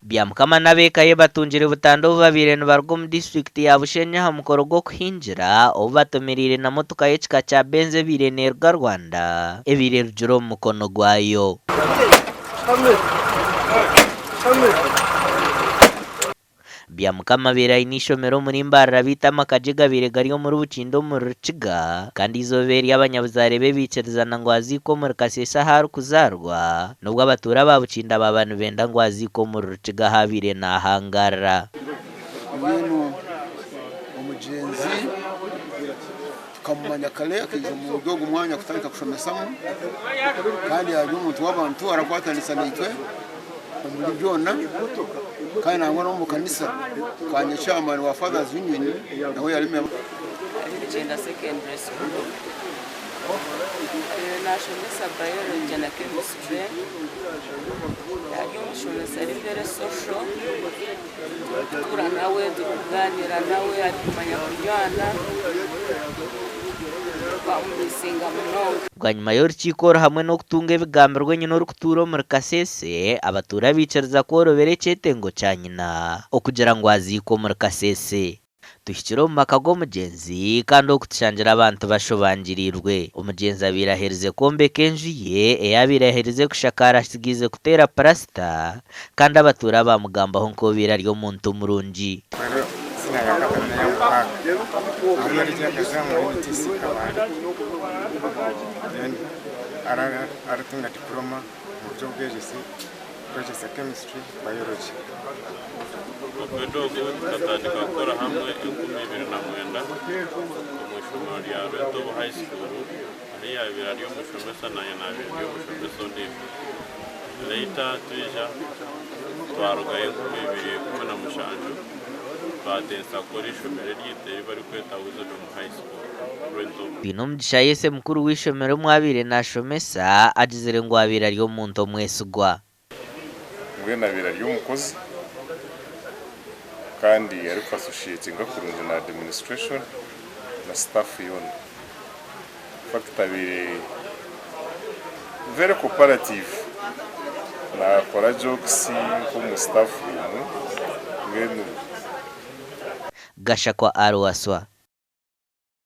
byamukama nabekaye batungire butando babire nibargo mu district ya Bushenya ha mukoro go kuhinjira obatumirire na motoka y'ekika cya benze birenerwa Rwanda ebire rujuro mukono gwayo byamukama bera inishomero muri mbarara bita makajega biregariyo muri bucindo mu ruciga kandi izoberi y'abanyabuzare be bicerizana ngo aziko muri kasesa haru kuzarwa nubwo abatura babucinda babantu benda ngo aziko mu ruciga habire na hangara ibintu umugenzi tukamumanya kale akiza mu dogo mwanya kutandika kushomesamo kandi yaje umuntu w'abantu arakwatanisa nitwe muri byona kandi nangwa no mu kanisa kanye chairman wa Fathers Union naho yari me agenda secondary school national biology na chemistry yagiye ari very social kura nawe tuganira nawe atumanya kujyana Bwanyuma y'urukiko hamwe no kutunga ibigambo nyine n'urukuturo muri Kasese abatura bicariza korobere cyetengo cya nyina okugira ngo aziko muri Kasese tushikiro mu makago mugenzi kandi okutishangira abantu bashobangirirwe umugenzi abirahereze kombe kenjiye eyabirahereze kushakara sigize kutera plasta kandi abatura bamugambaho nko biraryo muntu murungi aratunga diploma mu byo bwejese bwejese chemistry biology Kwedogo tukatandika gukora hamwe 2009 mu ishuri rya Reto High School ari yabira ryo mushomesa na yanabira ryo mushomesa ndi later tuja twarugaye 2010 na mushanju batensa kuri ishomero ryiteye bari kweta Wisdom High School bino mgisha yese mukuru w'ishomero mwabire na shomesa agizere ngo abira ryo muntu mwesugwa mwe nabira ryo mukozi kandi ariko associating kurunze na administration na staff yone factabire very cooperative na kora jokes ku staff yone ngene gasha kwa arwaswa